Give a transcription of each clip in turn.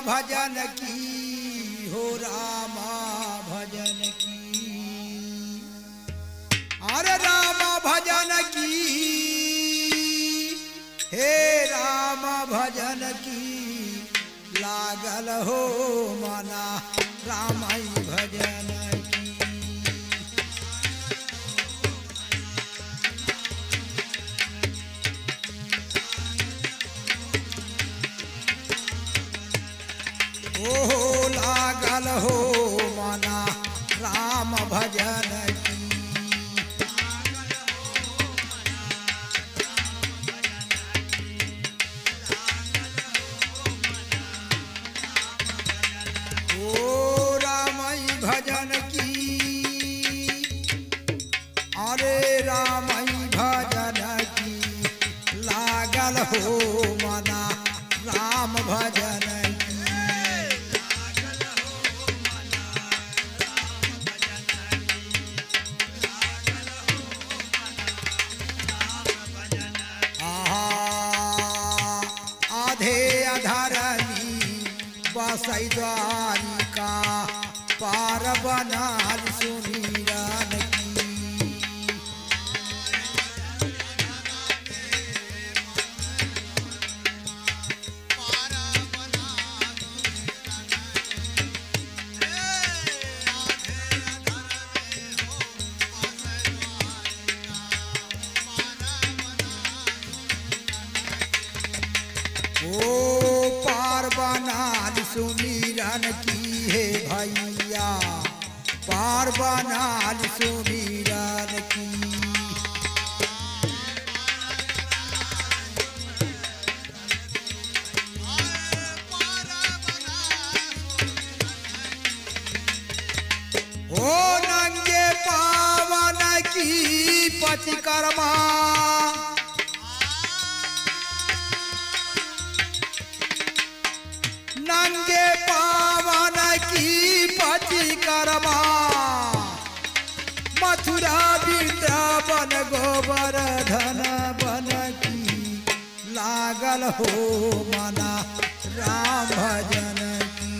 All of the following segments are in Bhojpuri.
भजन की हो रामा भजन की, अरे राम भजन की, हे राम भजन की, लागल हो मना रामाई भजन की। ओ लागल हो मना राम भजन की, ओ रामाई भजन की, अरे रामाई भजन की, लागल हो मना राम भजन की। आधे अधरनी बसई द्वारिका, पार बनाल सुमिरन की, ओ पार बनाल सुमिरन की है भैया, पार बनाल सुमिरन की। ओ नंगे पावन की पतिकर्मा, नंगे पावन की पतिकर्मा, मथुरा वृंदावन गोवर्धन बन की, लागल हो मना राम भजन की।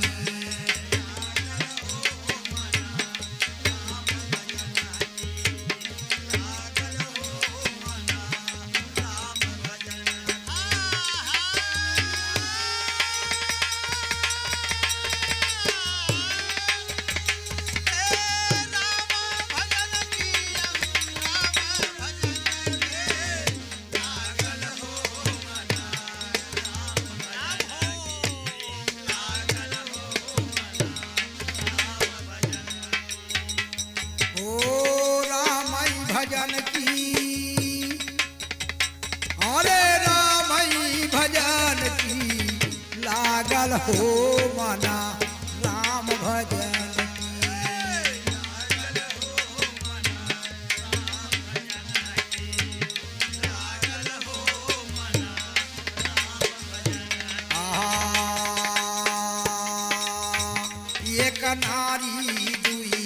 भजन की, अरे रामाई भजन की, लागल हो मना राम भजन की। एक नारी दुई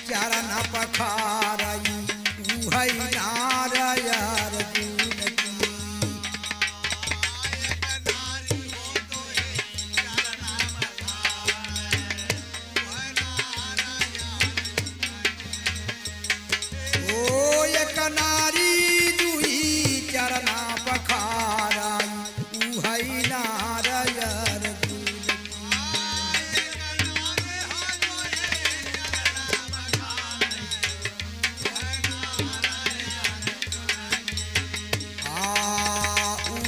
चरण पखारई, है नारायण गुण की, ओ एक नारी दुई चरण पखारई, है नारायण गुण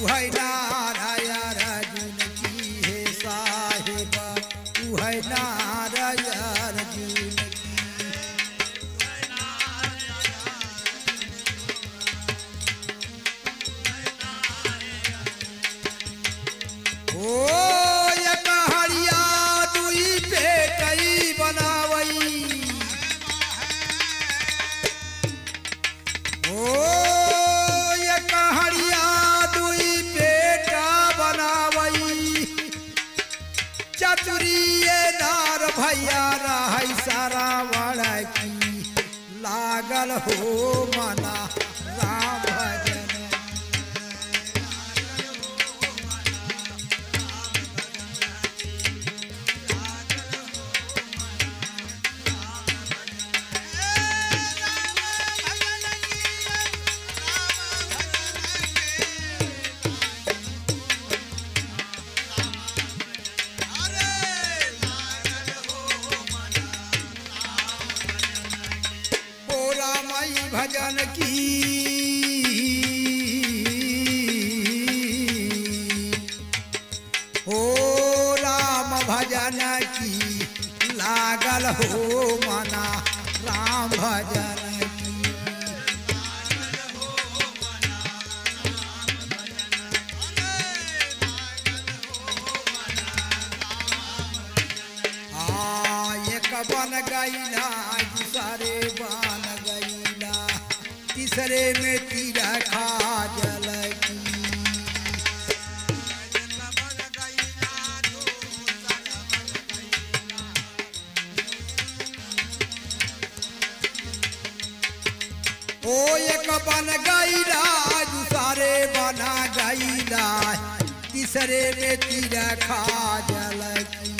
है नारायण अर्जुन की, हे साहिब है नारायण अर्जुन की। ओ एक हरिया दुई पेटई बनावई, ओ एक हरिया चतुरिये नार भैया रही सारा वड़ की, लागल हो मना राम भजन। भजन की ओ राम भजन की लागल हो मना राम भजन की एक बन गईला दूसरे बन गईला तीसरे में तीरा खा जल की ओ एक बन गईला दूसरे बना गईला तीसरे में तीरा खा जल की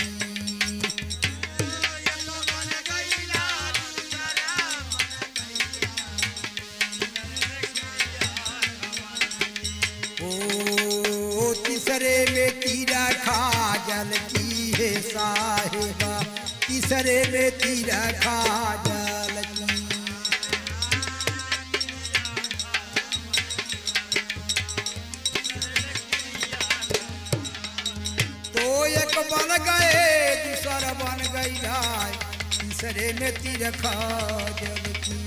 तीसरे में तीरा खा जल की है साहिबा तीसरे में तीरा खा जल की तो एक बन गए दूसरा बन गई तीसरे में तीरा खा जल की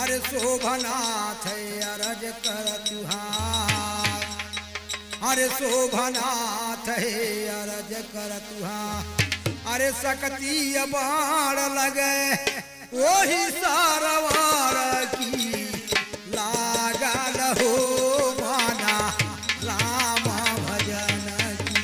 अरे शोभनाथ अरज कर तुहार अरे शोभनाथ हे अरज कर तुहा अरे सकती बाण लगे वही सारवार की लागल हो माना राम भजन की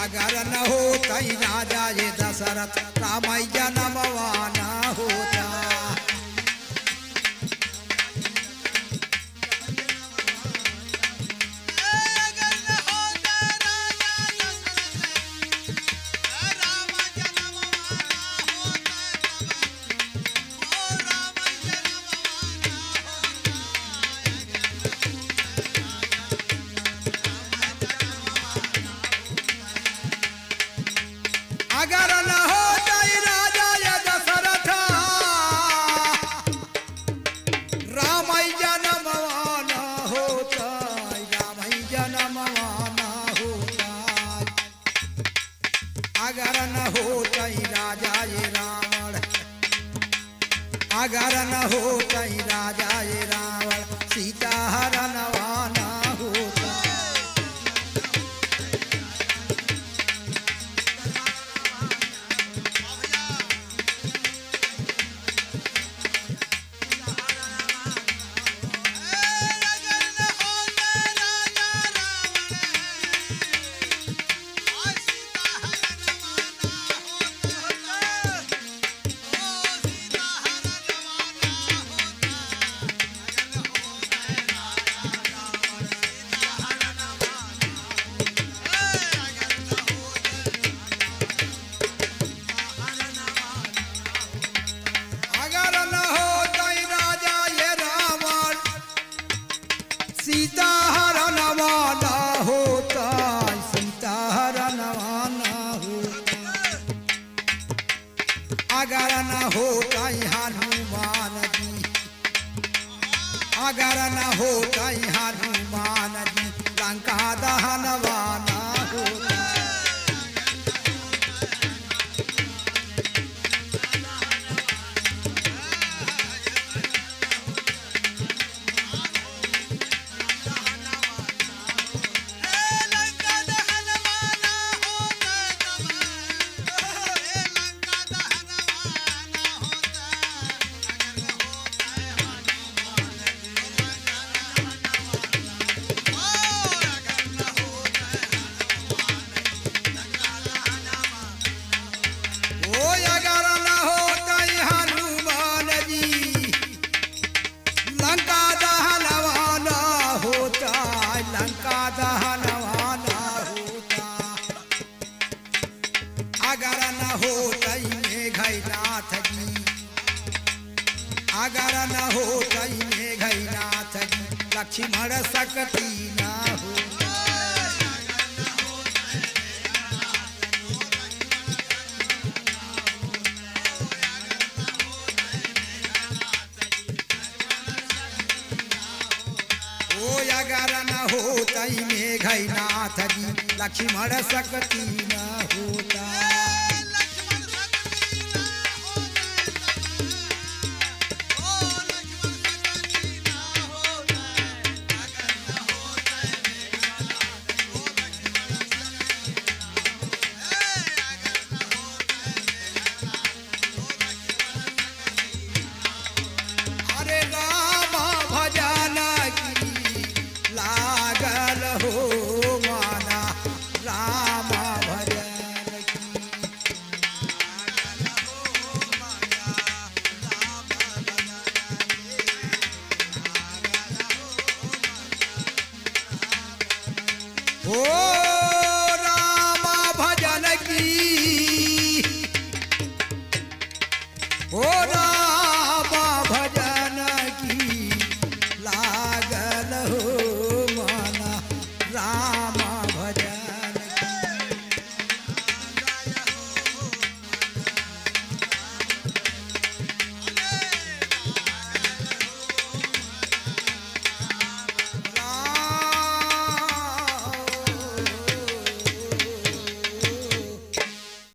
अगर न होता राजा ये दशरथ रामाय जनमवा न होता अगर न होता राजा ये दशरथ रामाय जनमवा न होता रामाय जनमवा न होता अगर न होता राजा ये रावण अगर न होता राजा ये रावण सीता हरणवा न होता अगर न होता हनुमान जी अगर न होता हनुमान जी लंका दहनवा न होता न होता मेघनाथ जी लक्ष्मण सकती न हो। ओ अगर न होता मेघनाथ जी लक्ष्मण सकती न होता।